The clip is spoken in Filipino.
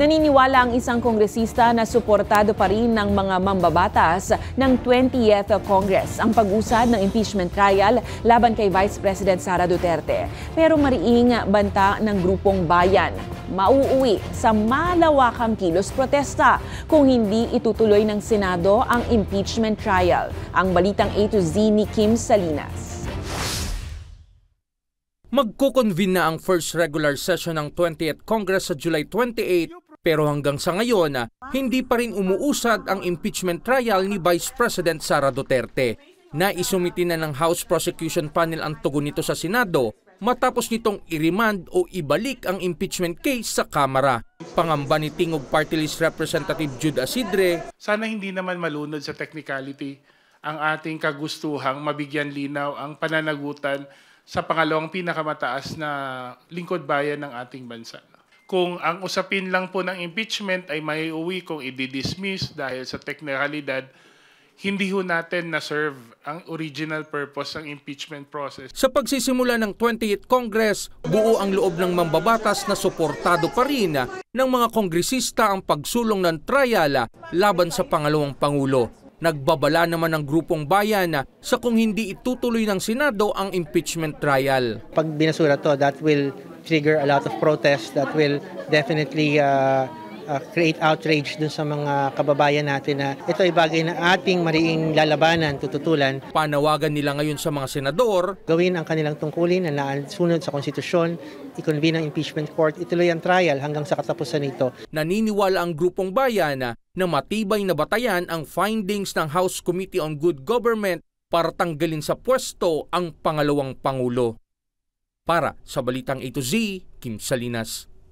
Naniniwala ang isang kongresista na suportado pa rin ng mga mambabatas ng 20th Congress ang pag-usad ng impeachment trial laban kay Vice President Sara Duterte. Pero mariing banta ng grupong bayan, mauuwi sa malawakang kilos protesta kung hindi itutuloy ng Senado ang impeachment trial. Ang balitang A to Z ni Kim Salinas. Magko-convene na ang first regular session ng 20th Congress sa July 28 pero hanggang sa ngayon hindi pa rin umuusad ang impeachment trial ni Vice President Sara Duterte. Naisumiti na ng House Prosecution Panel ang tugon nito sa Senado matapos nitong i-remand o ibalik ang impeachment case sa Kamara. Pangamba ni Tingog Party List Representative Jude Asidre, sana hindi naman malunod sa technicality ang ating kagustuhang mabigyan linaw ang pananagutan sa pangalawang pinakamataas na lingkod bayan ng ating bansa. Kung ang usapin lang po ng impeachment ay maiuwi kung i-dismiss dahil sa technicalidad, hindi ho natin na-serve ang original purpose ng impeachment process. Sa pagsisimula ng 20th Congress, buo ang loob ng mambabatas na suportado pa rin ng mga kongresista ang pagsulong ng trial laban sa pangalawang Pangulo. Nagbabala naman ng grupong bayan sa kung hindi itutuloy ng Senado ang impeachment trial. Pag binasura to, that will trigger a lot of protest, that will definitely create outrage dun sa mga kababayan natin na ito ay bagay na ating mariing lalabanan, tututulan. Panawagan nila ngayon sa mga senador, gawin ang kanilang tungkulin na naasunod sa konstitusyon, i-convene ang impeachment court, ituloy ang trial hanggang sa katapusan nito. Naniniwala ang grupong bayan na matibay na batayan ang findings ng House Committee on Good Government para tanggalin sa pwesto ang pangalawang Pangulo. Para sa Balitang A to Z, Kim Salinas.